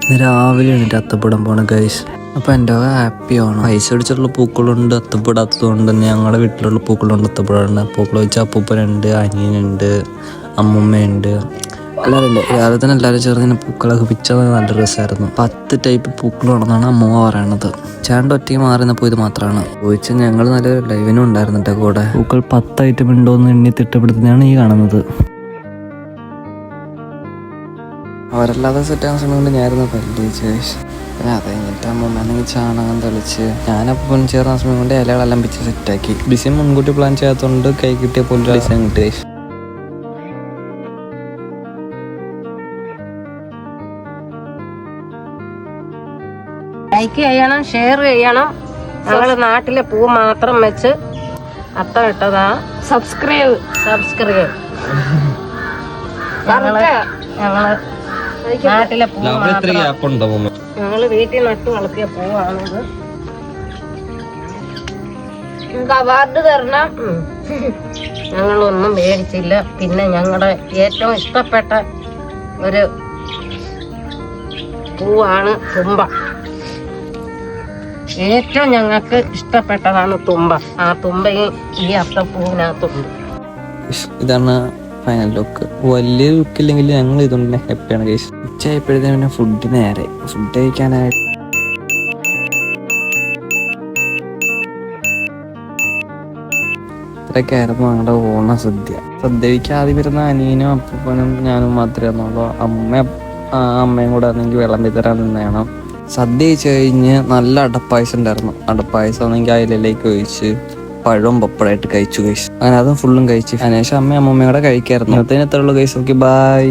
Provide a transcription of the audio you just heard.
ഇന്ന് രാവിലെ എണീറ്റ് അത്തപ്പൂടാൻ പോണ ഗൈസ്. അപ്പോൾ എൻ്റെ ഹാപ്പിയാണ്. പൈസ അടിച്ചിട്ടുള്ള പൂക്കളുണ്ട്, അത്തപ്പൂടാത്തതുകൊണ്ട് തന്നെ ഞങ്ങളുടെ വീട്ടിലുള്ള പൂക്കളുണ്ട്, അത്തപ്പൂടാണ്. പൂക്കൾ വെച്ചാൽ അപ്പൂപ്പനുണ്ട്, അനിയനുണ്ട്, അമ്മുമ്മയുണ്ട്, എല്ലാവരും ഉണ്ട്. രാവിലെ തന്നെ എല്ലാവരും ചേർന്ന് പൂക്കളൊക്കെ പിച്ചത് നല്ല രസമായിരുന്നു. 10 ടൈപ്പ് പൂക്കളാണെന്നാണ് അമ്മ പറയണത്. ചേട്ടൻ ഒറ്റയ്ക്ക് മാറിയപ്പോൾ ഇത് മാത്രമാണ് ചോദിച്ചാൽ. ഞങ്ങൾ നല്ലൊരു ലൈവിനും ഉണ്ടായിരുന്നിട്ട് കൂടെ. പൂക്കൾ 10 ഐറ്റം ഉണ്ടോയെന്ന് എണ്ണി തിട്ടപ്പെടുത്തുന്നതാണ് ഈ കാണുന്നത്. അവരല്ലാതെ സെറ്റാകുന്ന സമയം കൊണ്ട് ഞാനായിരുന്നു പല്ലിച്ച്. പിന്നെ അത് കഴിഞ്ഞിട്ട് അമ്മൂമ്മയാണെങ്കിൽ ചാണകം തെളിച്ച് ഞാനപ്പം ചേർന്ന സമയം കൊണ്ട് ഇലകളെല്ലാം പിച്ച് സെറ്റാക്കി. ഡിസൈൻ മുൻകൂട്ടി പ്ലാൻ ചെയ്യാത്തതുകൊണ്ട് കൈ കിട്ടിയ പോലെ ഡിസൈൻ കിട്ടി. ലൈക്ക് ചെയ്യണം, ഷെയർ ചെയ്യണം. ഞങ്ങള് നാട്ടിലെ പൂ മാത്രം വെച്ച് അത്തം ഇട്ടതാ. സബ്സ്ക്രൈബ് ഞങ്ങള് നാട്ടിലെ പൂ മാത്രം ഞങ്ങള് വീട്ടിൽ നട്ടു വളർത്തിയ പൂവാണിത്. നിങ്ങൾക്ക് അവാർഡ് തരണം. ഞങ്ങളൊന്നും മേടിച്ചില്ല. പിന്നെ ഞങ്ങളുടെ ഏറ്റവും ഇഷ്ടപ്പെട്ട ഒരു പൂവാണ് തുമ്പ. ഏറ്റവും ഞങ്ങൾക്ക് ഇഷ്ടപ്പെട്ടതാണ് തുമ്പ. ആ തുമ്പയും ഈ അത്തപ്പൂവിനകത്തുണ്ട്. ഇതാണ് ഫൈനൽ ലുക്ക്. വലിയ ലുക്കില്ലെങ്കിൽ ഞങ്ങൾ ഇതുകൊണ്ട് ഹാപ്പിയാണ് ഗൈസ്. ഉച്ചയായപ്പോഴത്തേനും ഫുഡ് കഴിക്കാനായി ഇത്രയൊക്കെയായിരുന്നു ഞങ്ങളുടെ ഓണസദ്യ. സദ്യക്ക് ആദ്യം വരുന്ന അനിയനും അപ്പൂപ്പനും ഞാനും മാത്രമേ വന്നുള്ളൂ. അമ്മയും കൂടെ ആണെങ്കിൽ വിളമ്പി തരാൻ നിന്നാണ്. സദ്യ കഴിച്ച് കഴിഞ്ഞ് നല്ല അടപ്പായസം ഉണ്ടായിരുന്നു. അടപ്പായസം ആണെങ്കിൽ അയിലേക്ക് ഒഴിച്ച് പഴവും പപ്പടമായിട്ട് കഴിച്ചു ഗൈസ്. അങ്ങനെ അതും ഫുള്ളും കഴിച്ച്. അതിനുശേഷം അമ്മയും അമ്മൂമ്മയും കൂടെ കഴിക്കായിരുന്നു. ഇന്നത്തെ എത്ര ഉള്ളൂ ഗൈസ്. Okay, by.